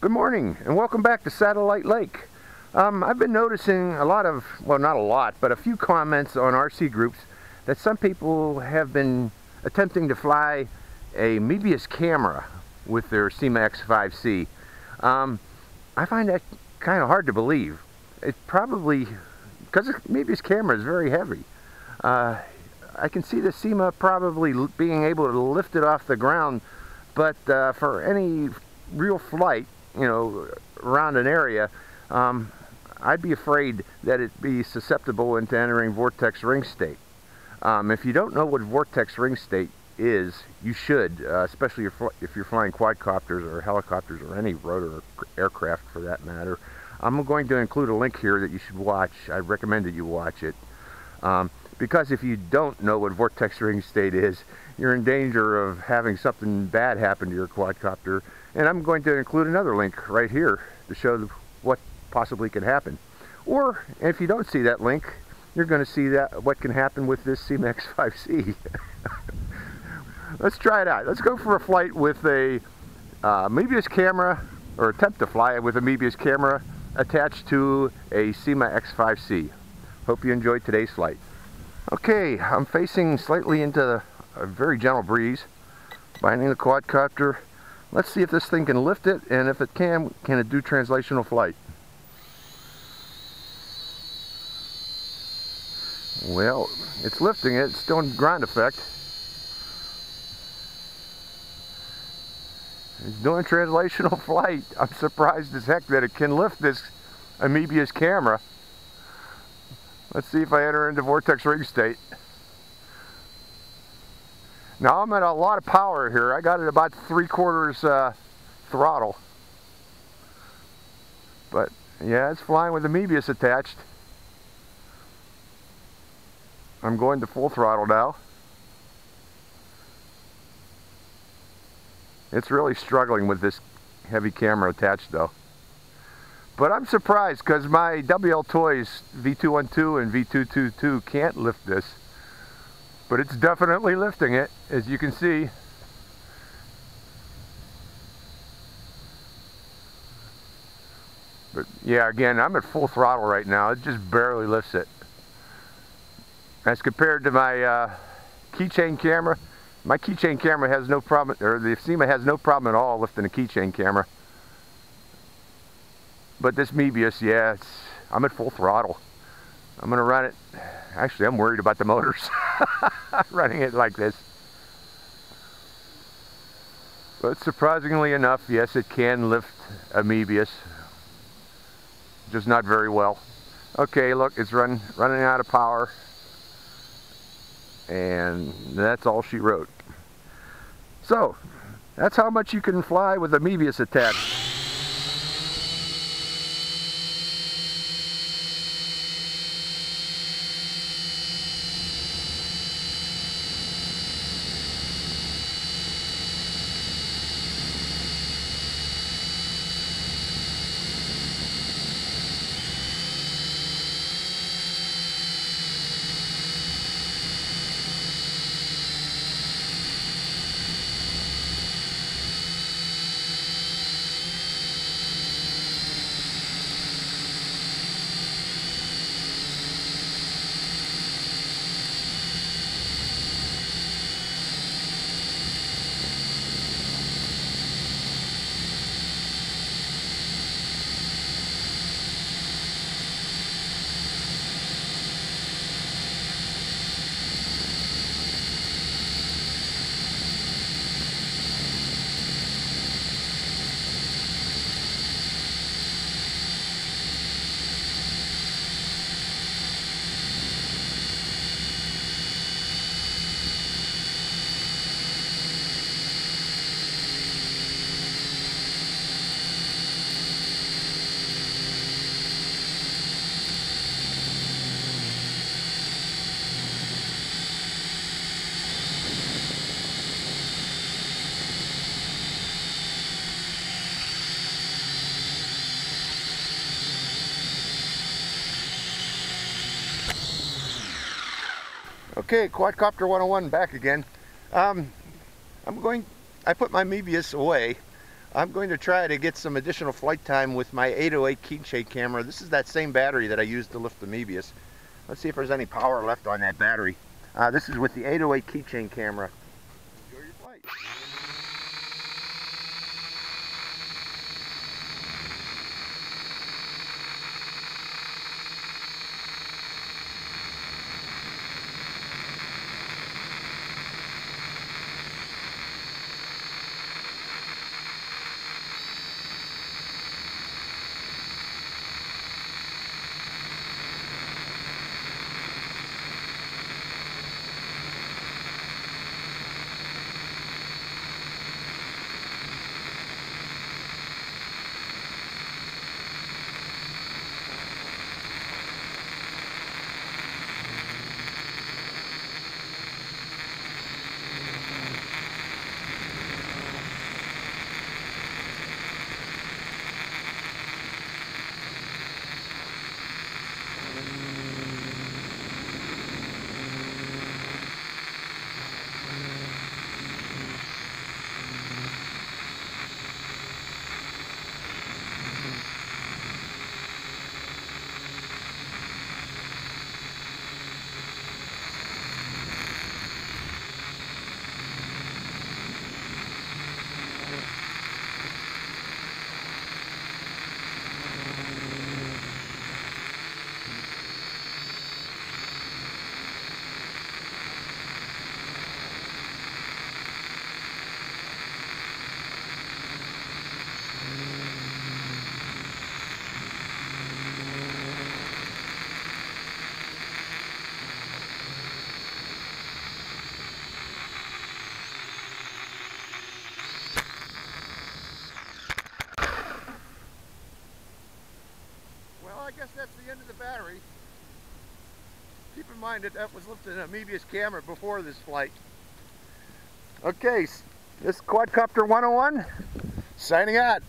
Good morning and welcome back to Satellite Lake. I've been noticing a lot of, well, not a lot, but a few comments on RC groups that some people have been attempting to fly a Mobius camera with their Syma X5C. I find that kind of hard to believe. It probably, because the Mobius camera is very heavy. I can see the Syma probably being able to lift it off the ground, but for any real flight, you know, around an area, I'd be afraid that it'd be susceptible into entering vortex ring state. If you don't know what vortex ring state is, you should, especially if you're flying quadcopters or helicopters or any rotor aircraft for that matter. I'm going to include a link here that you should watch. I recommend that you watch it. Because if you don't know what vortex ring state is, you're in danger of having something bad happen to your quadcopter. And I'm going to include another link right here to show what possibly can happen. Or if you don't see that link, you're going to see that what can happen with this Syma X5C. Let's try it out. Let's go for a flight with a Mobius camera, or attempt to fly it with a Mobius camera attached to a Syma X5C. Hope you enjoyed today's flight. Okay, I'm facing slightly into a very gentle breeze, binding the quadcopter. Let's see if this thing can lift it, and if it can it do translational flight? Well, it's lifting it. It's still in ground effect. It's doing translational flight. I'm surprised as heck that it can lift this Mobius camera. Let's see if I enter into vortex ring state. Now I'm at a lot of power here. I got it about 3/4 throttle. But yeah, it's flying with the Mobius attached. I'm going to full throttle now. It's really struggling with this heavy camera attached though. But I'm surprised because my WL Toys V212 and V222 can't lift this. But it's definitely lifting it, as you can see. But yeah, again, I'm at full throttle right now. It just barely lifts it. As compared to my Keychain camera, my Keychain camera has no problem, or the Syma has no problem at all lifting a Keychain camera. But this Mobius, yeah, I'm at full throttle. I'm going to run it. Actually, I'm worried about the motors. Running it like this. But surprisingly enough, yes, it can lift a Mobius. Just not very well. Okay, look, it's running out of power. And that's all she wrote. So, that's how much you can fly with a Mobius attached. Okay, Quadcopter 101 back again. I put my Mobius away. I'm going to try to get some additional flight time with my 808 Keychain camera. This is that same battery that I used to lift the Mobius. Let's see if there's any power left on that battery. This is with the 808 Keychain camera. Enjoy your flight. I guess that's the end of the battery. Keep in mind that that was lifting a Mobius camera before this flight. Okay, this is Quadcopter 101, signing out.